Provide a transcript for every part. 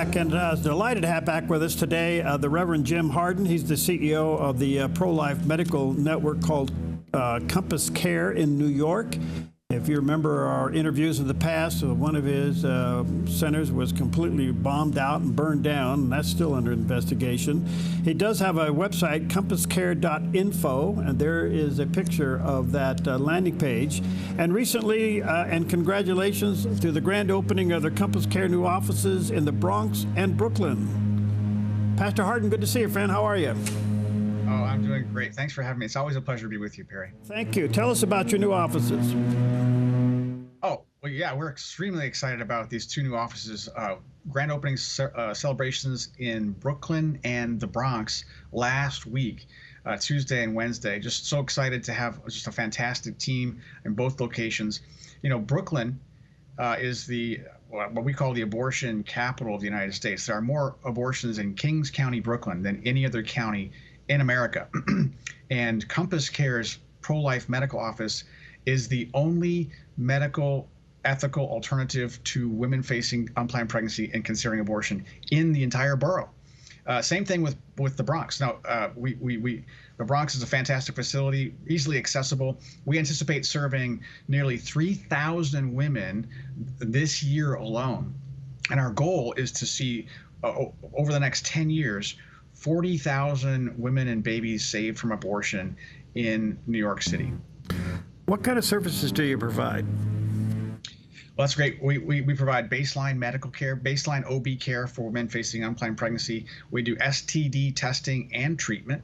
back, and delighted to have back with us today the Reverend Jim Harden. He's the CEO of the pro-life medical network called CompassCare in New York. If you remember our interviews in the past, one of his centers was completely bombed out and burned down, and that's still under investigation. He does have a website, CompassCare.info, and there is a picture of that landing page. And recently, and congratulations to the grand opening of the CompassCare new offices in the Bronx and Brooklyn. Pastor Harden, good to see you, friend. How are you? Oh, I'm doing great. Thanks for having me. It's always a pleasure to be with you, Perry. Thank you. Tell us about your new offices. Oh, well, yeah, we're extremely excited about these two new offices. Grand opening celebrations in Brooklyn and the Bronx last week, Tuesday and Wednesday. Just so excited to have just a fantastic team in both locations. You know, Brooklyn is what we call the abortion capital of the United States. There are more abortions in Kings County, Brooklyn than any other county in America. And CompassCare's pro-life medical office is the only medical ethical alternative to women facing unplanned pregnancy and considering abortion in the entire borough. Same thing with the Bronx. Now, the Bronx is a fantastic facility, easily accessible. We anticipate serving nearly 3,000 women this year alone. And our goal is to see, over the next 10 years, 40,000 women and babies saved from abortion in New York City. What kind of services do you provide? Well, that's great. We provide baseline medical care, baseline OB care for women facing unplanned pregnancy. We do STD testing and treatment.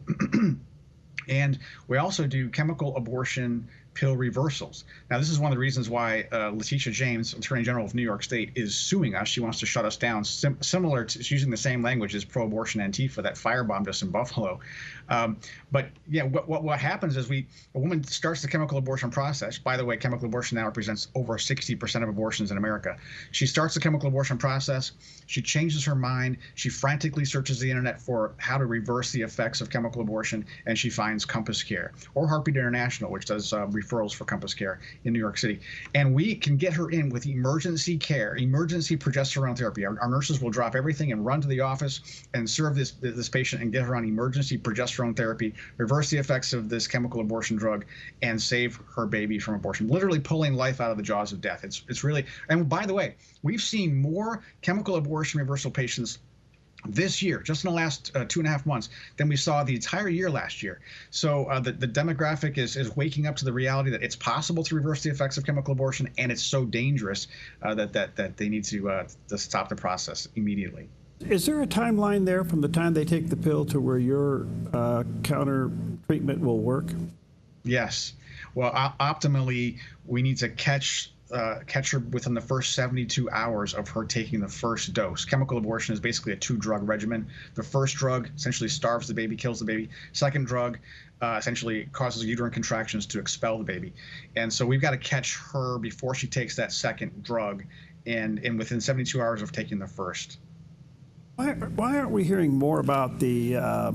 And we also do chemical abortion pill reversals. Now, this is one of the reasons why Letitia James, Attorney General of New York State, is suing us. She wants to shut us down, similar to, she's using the same language as pro-abortion Antifa that firebombed us in Buffalo. But yeah, what happens is a woman starts the chemical abortion process. By the way, chemical abortion now represents over 60% of abortions in America. She starts the chemical abortion process. She changes her mind. She frantically searches the internet for how to reverse the effects of chemical abortion, and she finds CompassCare or Heartbeat International, which does referrals for CompassCare in New York City. And we can get her in with emergency care, emergency progesterone therapy. Our nurses will drop everything and run to the office and serve this patient and get her on emergency progesterone therapy, reverse the effects of this chemical abortion drug, and save her baby from abortion, literally pulling life out of the jaws of death. It's really, and by the way, we've seen more chemical abortion reversal patients this year, just in the last 2.5 months, than we saw the entire year last year. So the demographic is waking up to the reality that it's possible to reverse the effects of chemical abortion, and it's so dangerous that they need to stop the process immediately. Is there a timeline there from the time they take the pill to where your counter treatment will work? Yes. Well, optimally, we need to catch her within the first 72 hours of her taking the first dose. Chemical abortion is basically a 2-drug regimen. The first drug essentially starves the baby, kills the baby. Second drug essentially causes uterine contractions to expel the baby. And so we've got to catch her before she takes that second drug and within 72 hours of taking the first. Why aren't we hearing more about the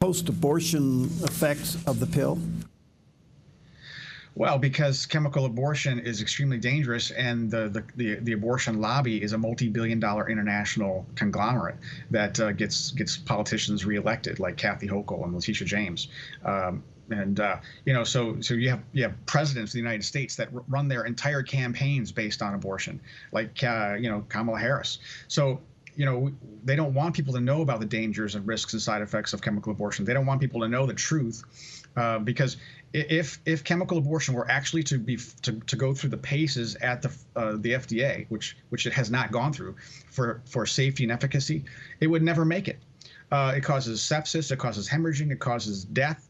post-abortion effects of the pill? Well, because chemical abortion is extremely dangerous, and the abortion lobby is a multi-billion-dollar international conglomerate that gets politicians reelected, like Kathy Hochul and Letitia James. You know, so you have presidents of the United States that run their entire campaigns based on abortion, like you know, Kamala Harris. So you know, they don't want people to know about the dangers and risks and side effects of chemical abortion. They don't want people to know the truth, because if chemical abortion were actually to go through the paces at the FDA, which it has not gone through for safety and efficacy, it would never make it. It causes sepsis, it causes hemorrhaging, it causes death.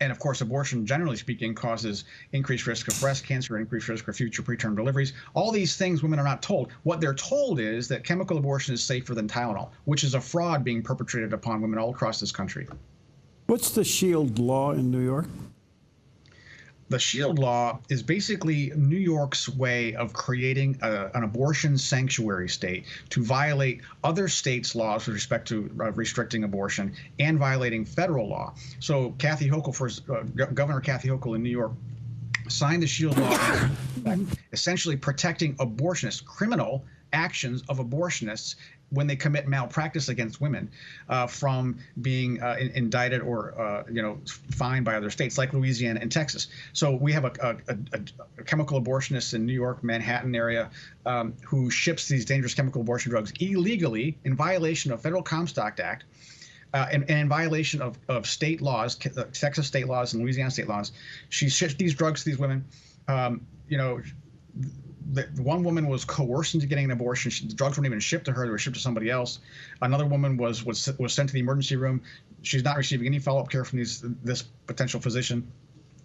And of course, abortion, generally speaking, causes increased risk of breast cancer, increased risk of future preterm deliveries. All these things women are not told. What they're told is that chemical abortion is safer than Tylenol, which is a fraud being perpetrated upon women all across this country. What's the Sheild law in New York? The Sheild law is basically New York's way of creating an abortion sanctuary state to violate other states' laws with respect to restricting abortion and violating federal law. So Kathy Hochul, Governor Kathy Hochul in New York, signed the Sheild law, essentially protecting abortionists, criminal actions of abortionists when they commit malpractice against women, from being indicted or fined by other states like Louisiana and Texas. So we have a chemical abortionist in New York, Manhattan area, who ships these dangerous chemical abortion drugs illegally in violation of Federal Comstock Act. And in violation of state laws, Texas state laws and Louisiana state laws. She shipped these drugs to these women. The one woman was coerced into getting an abortion. The drugs weren't even shipped to her; they were shipped to somebody else. Another woman was sent to the emergency room. She's not receiving any follow-up care from this potential physician.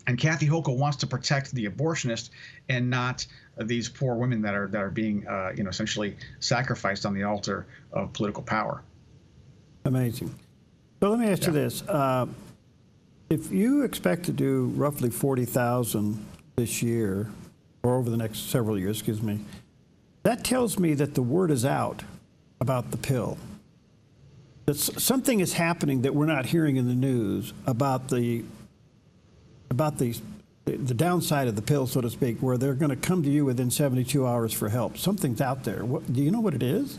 And Kathy Hochul wants to protect the abortionist and not these poor women that are being essentially sacrificed on the altar of political power. Amazing. So let me ask you this: if you expect to do roughly 40,000 this year, or over the next several years, excuse me, that tells me that the word is out about the pill. That something is happening that we're not hearing in the news about the downside of the pill, so to speak, where they're going to come to you within 72 hours for help. Something's out there. Do you know what it is?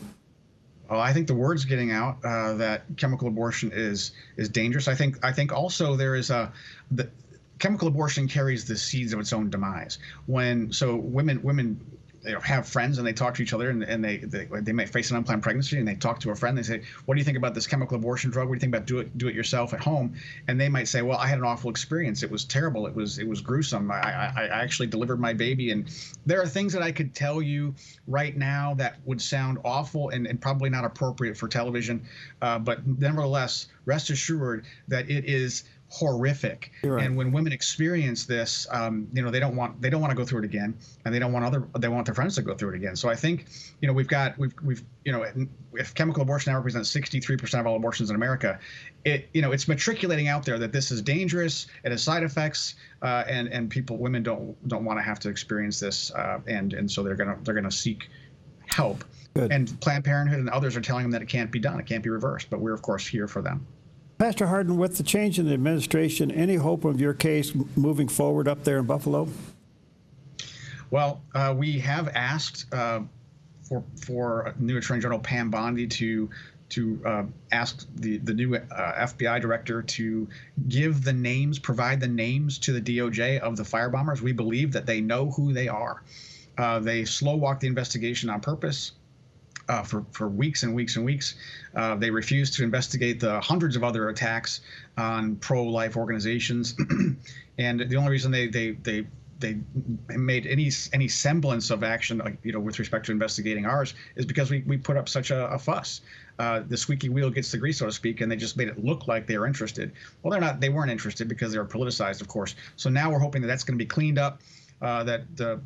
Well, I think the word's getting out that chemical abortion is dangerous. I think also there is the chemical abortion carries the seeds of its own demise. Women have friends and they talk to each other, and they might face an unplanned pregnancy, and they talk to a friend. They say, "What do you think about this chemical abortion drug? What do you think about do it yourself at home?" And they might say, "Well, I had an awful experience. It was terrible. It was gruesome. I actually delivered my baby." And there are things that I could tell you right now that would sound awful and probably not appropriate for television, but nevertheless, rest assured that it is horrific. Right. And when women experience this, they don't want to go through it again, and they want their friends to go through it again. So I think, if chemical abortion now represents 63% of all abortions in America, it's matriculating out there that this is dangerous, it has side effects, and women don't want to have to experience this, and so they're gonna seek help. Good. And Planned Parenthood and others are telling them that it can't be done, it can't be reversed, but we're of course here for them. Pastor Harden, with the change in the administration, any hope of your case moving forward up there in Buffalo? Well, we have asked for new Attorney General Pam Bondi to ask the new FBI director to provide the names to the DOJ of the firebombers. We believe that they know who they are. They slow walked the investigation on purpose. For weeks and weeks and weeks. They refused to investigate the hundreds of other attacks on pro-life organizations. And the only reason they made any semblance of action, with respect to investigating ours, is because we put up such a fuss. The squeaky wheel gets the grease, so to speak, and they just made it look like they were interested. Well, they weren't interested because they were politicized, of course. So now we're hoping that that's going to be cleaned up. That the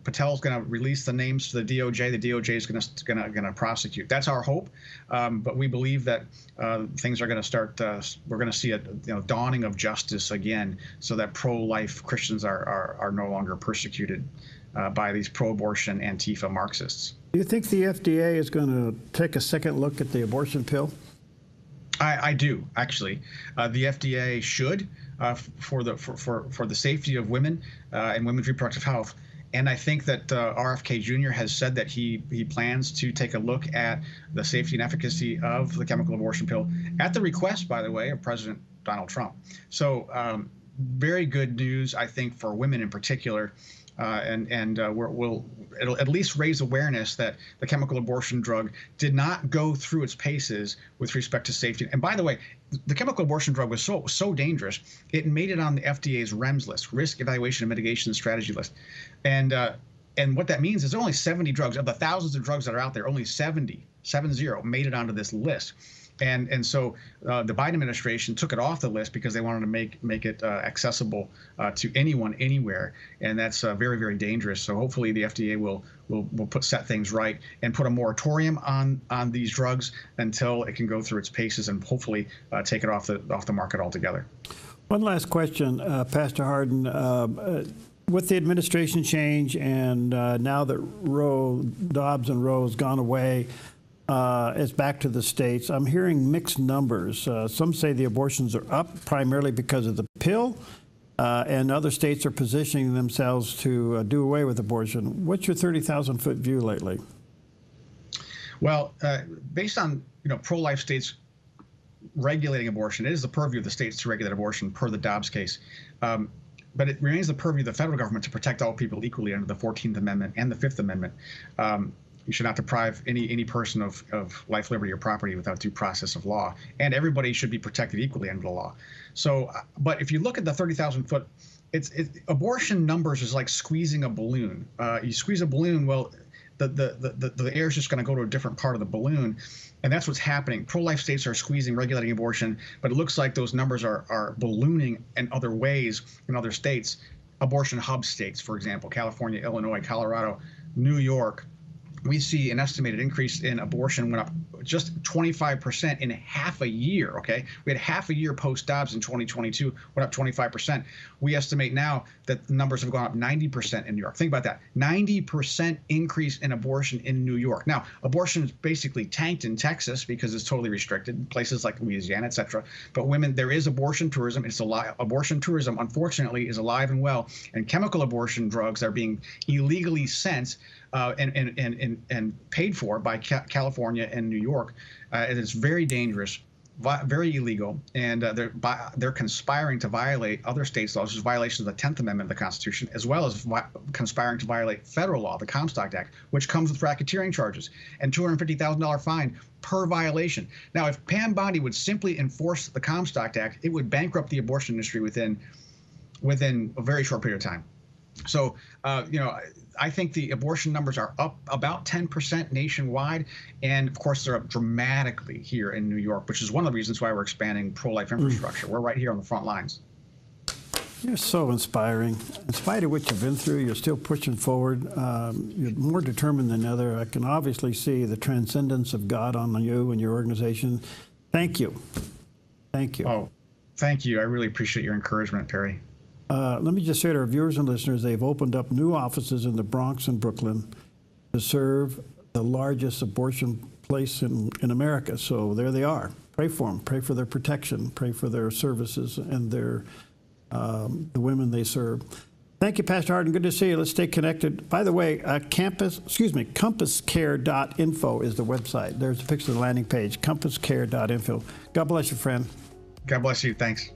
Patel's going to release the names to the DOJ. The DOJ is going to prosecute. That's our hope. But we believe that things are going to start. We're going to see a dawning of justice again, so that pro-life Christians are no longer persecuted by these pro-abortion Antifa Marxists. Do you think the FDA is going to take a second look at the abortion pill? I do, actually. The FDA should, for the safety of women and women's reproductive health. And I think that RFK Jr. has said that he plans to take a look at the safety and efficacy of the chemical abortion pill at the request, by the way, of President Donald Trump. So very good news, I think, for women in particular. It'll at least raise awareness that the chemical abortion drug did not go through its paces with respect to safety. And by the way, the chemical abortion drug was so dangerous, it made it on the FDA's REMS list, Risk Evaluation and Mitigation Strategy list. And what that means is there are only 70 drugs of the thousands of drugs that are out there. Only 70 made it onto this list. And so the Biden administration took it off the list because they wanted to make it accessible to anyone, anywhere, and that's very, very dangerous. So hopefully the FDA will set things right and put a moratorium on these drugs until it can go through its paces, and hopefully take it off the market altogether. One last question, Pastor Harden. With the administration change and now that Dobbs and Roe has gone away, it's back to the states. I'm hearing mixed numbers. Some say the abortions are up primarily because of the pill, and other states are positioning themselves to do away with abortion. What's your 30,000-foot view lately? Well, based on pro-life states regulating abortion, it is the purview of the states to regulate abortion per the Dobbs case. But it remains the purview of the federal government to protect all people equally under the 14th Amendment and the 5th Amendment. You should not deprive any person of life, liberty, or property without due process of law. And everybody should be protected equally under the law. So, but if you look at the 30,000-foot, abortion numbers is like squeezing a balloon. You squeeze a balloon, well, the air is just going to go to a different part of the balloon. And that's what's happening. Pro-life states are squeezing, regulating abortion, but it looks like those numbers are ballooning in other ways in other states. Abortion hub states, for example, California, Illinois, Colorado, New York. We see an estimated increase in abortion went up just 25% in half a year, okay? We had half a year post-Dobbs in 2022, went up 25%. We estimate now that the numbers have gone up 90% in New York. Think about that, 90% increase in abortion in New York. Now, abortion is basically tanked in Texas because it's totally restricted, in places like Louisiana, et cetera. But women, there is abortion tourism. It's alive. Abortion tourism, unfortunately, is alive and well. And chemical abortion drugs are being illegally sent and paid for by California and New York. And it's very dangerous, very illegal, and they're conspiring to violate other states' laws, which is violations of the 10th Amendment of the Constitution, as well as conspiring to violate federal law, the Comstock Act, which comes with racketeering charges and $250,000 fine per violation. Now, if Pam Bondi would simply enforce the Comstock Act, it would bankrupt the abortion industry within a very short period of time. So, I think the abortion numbers are up about 10% nationwide. And of course, they're up dramatically here in New York, which is one of the reasons why we're expanding pro-life infrastructure. We're right here on the front lines. You're so inspiring. In spite of what you've been through, you're still pushing forward. You're more determined than ever. I can obviously see the transcendence of God on you and your organization. Thank you. Thank you. Oh, thank you. I really appreciate your encouragement, Perry. Let me just say to our viewers and listeners, they've opened up new offices in the Bronx and Brooklyn to serve the largest abortion place in America. So there they are. Pray for them. Pray for their protection. Pray for their services and the women they serve. Thank you, Pastor Harden. Good to see you. Let's stay connected. By the way, CompassCare.info is the website. There's a picture of the landing page, CompassCare.info. God bless you, friend. God bless you. Thanks.